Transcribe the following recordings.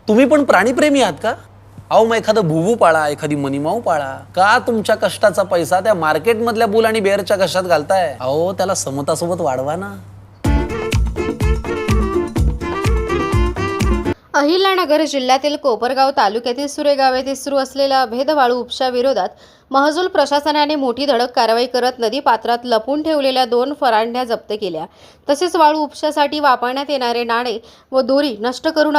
तुम्ही पण प्राणीप्रेमी आहात का? अहो मग एखादं भुवू पाळा, एखादी मनीमाऊ पाळा. का तुमच्या कष्टाचा पैसा त्या मार्केटमधल्या बुल आणि बेअरच्या कष्टात घालताय? अहो त्याला समतासोबत वाढवा ना. अहिल्यानगर जिल्ह्यातील कोपरगाव तालुक्यातील सुरेगाव येथे सुरू असलेल्या अवैध वाळू उपशाविरोधात महसूल प्रशासनाने मोठी धडक कारवाई करत नदीपात्रात लपून ठेवलेल्या 2 फरांड्या जप्त केल्या. तसेच वाळू उपशासाठी वापरण्यात येणारे नाणे व दोरी नष्ट करून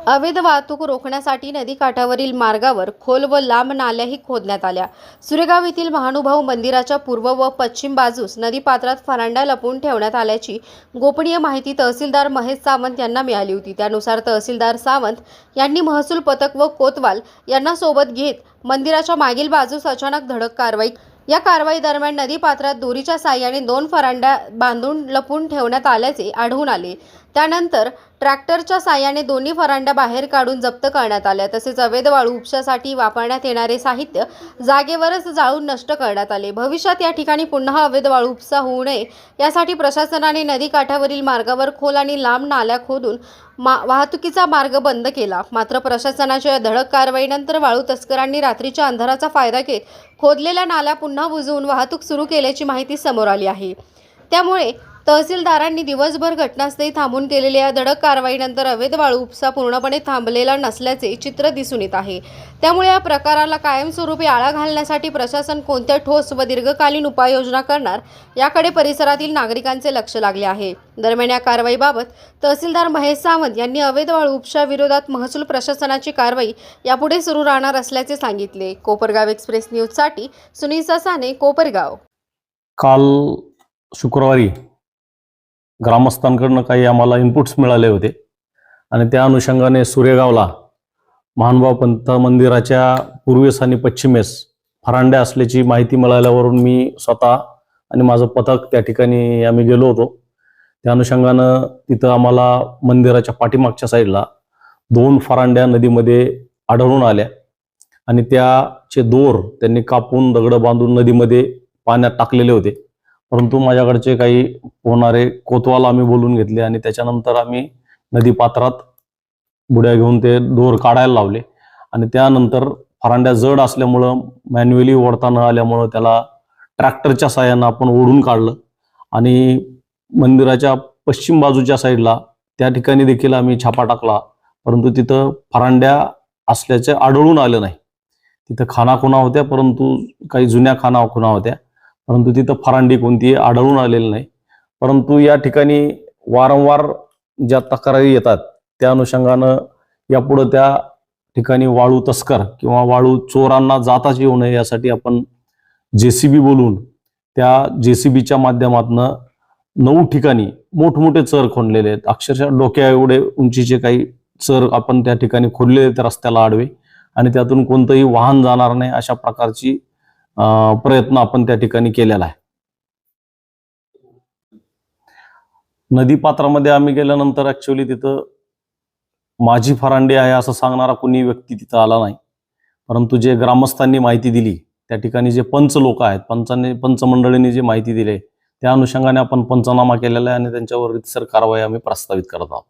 अवैध वाहतूक रोखण्यासाठी नदीकाठावरील मार्गावर खोल व लांब नाल्याही खोदण्यात आल्या. सुरेगाव येथील महानुभाव मंदिराच्या पूर्व व पश्चिम बाजूस नदीपात्रात फरांड्या लपवून ठेवण्यात आल्याची गोपनीय माहिती तहसीलदार महेश सावंत यांना मिळाली होती. त्यानुसार तहसीलदार सावंत यांनी महसूल पथक व कोतवाल यांना सोबत घेत मंदिराच्या मागील बाजूस अचानक धडक कारवाई. या कारवाई दरम्यान नदीपात्रात दोरीच्या साहाय्याने 2 फरांड्या बांधून लपवून ठेवण्यात आल्याचे आढळून आले. त्यानंतर ट्रॅक्टरच्या साहाय्याने दोन्ही फरांड्या बाहेर काढून जप्त करण्यात आल्या. तसेच अवैध वाळू उपशासाठी वापरण्यात येणारे साहित्य जागेवरच जाळून नष्ट करण्यात आले. भविष्यात या ठिकाणी पुन्हा अवैध वाळू उपसा होऊ नये यासाठी प्रशासनाने नदीकाठावरील मार्गावर खोल आणि लांब नाल्या खोदून वाहतुकीचा मार्ग बंद केला. मात्र प्रशासनाच्या धडक कारवाईनंतर वाळू तस्करांनी रात्रीच्या अंधाराचा फायदा घेत खोदलेल्या नाल्या पुन्हा बुजवून वाहतूक सुरू केल्याची माहिती समोर आली आहे. त्यामुळे तहसीलदारांनी दिवसभर घटनास्थळी थांबून केलेल्या या धडक कारवाईनंतर अवैध वाळू उपसा पूर्णपणे थांबलेला नसल्याचे चित्र दिसून येत आहे. त्यामुळे या प्रकाराला कायमस्वरूपी आळा घालण्यासाठी प्रशासन कोणत्या ठोस व दीर्घकालीन उपाययोजना करणार याकडे परिसरातील नागरिकांचे लक्ष लागले आहे. दरम्यान या कारवाईबाबत तहसीलदार महेश सावंत यांनी अवैध वाळू उपसा विरोधात महसूल प्रशासनाची कारवाई यापुढे सुरू राहणार असल्याचे सांगितले. कोपरगाव एक्सप्रेस न्यूजसाठी सुनील ससाने, कोपरगाव. काल शुक्रवारी ग्रामस्थांकडून काही आम्हाला इनपुट्स मिळाले होते आणि त्या अनुषंगाने सुरेगावला महानुभाव पंत मंदिराच्या पूर्वेस आणि पश्चिमेस फरांड्या असल्याची माहिती मिळाल्यावरून मी स्वतः आणि माझं पथक त्या ठिकाणी आम्ही गेलो होतो. त्या अनुषंगानं तिथं आम्हाला मंदिराच्या पाठीमागच्या साईडला 2 फरांड्या नदीमध्ये आढळून आल्या आणि त्याचे दोर त्यांनी कापून दगडं बांधून नदीमध्ये पाण्यात टाकलेले होते. परंतु माझ्याकडचे काही होणारे कोतवाल आम्ही बोलून घेतले आणि त्याच्यानंतर आम्ही नदीपात्रात बुड्या घेऊन ते दोर काढायला लावले आणि त्यानंतर फरांड्या जड असल्यामुळं मॅन्युअली ओढता न आल्यामुळं त्याला ट्रॅक्टरच्या साहाय्यानं आपण ओढून काढलं आणि मंदिराच्या पश्चिम बाजूच्या साईडला त्या ठिकाणी देखील आम्ही छापा टाकला. परंतु तिथं फरांड्या असल्याचे आढळून आलं नाही. तिथं खानाखुणा होत्या, परंतु काही जुन्या खानाखुणा होत्या, परंतु तिथं फरांडी कोणती आढळून आलेली नाही. परंतु या ठिकाणी वारंवार ज्या तक्रारी येतात त्या अनुषंगानं यापुढे त्या ठिकाणी वाळू तस्कर किंवा वाळू चोरांना जाताच येऊ नये यासाठी आपण JCB बोलून त्या JCBच्या माध्यमातून 9 ठिकाणी मोठमोठे चर खोदलेले आहेत. अक्षरशः डोक्या एवढे उंचीचे काही चर आपण त्या ठिकाणी खोदलेले आहेत रस्त्याला आडवे आणि त्यातून कोणतंही वाहन जाणार नाही अशा प्रकारची प्रयत्न आपण त्या ठिकाणी केलेला आहे. नदीपात्रामध्ये आम्ही गेल्यानंतर ऍक्च्युअली तिथं माझी फरांडी आहे असं सांगणारा कोणी व्यक्ती तिथं आला नाही. परंतु जे ग्रामस्थांनी माहिती दिली त्या ठिकाणी जे पंच लोक आहेत, पंच मंडळींनी जी माहिती दिली त्या अनुषंगाने आपण पंचनामा केलेला आहे आणि त्यांच्यावर रीतसर कारवाई आम्ही प्रस्तावित करत आहोत.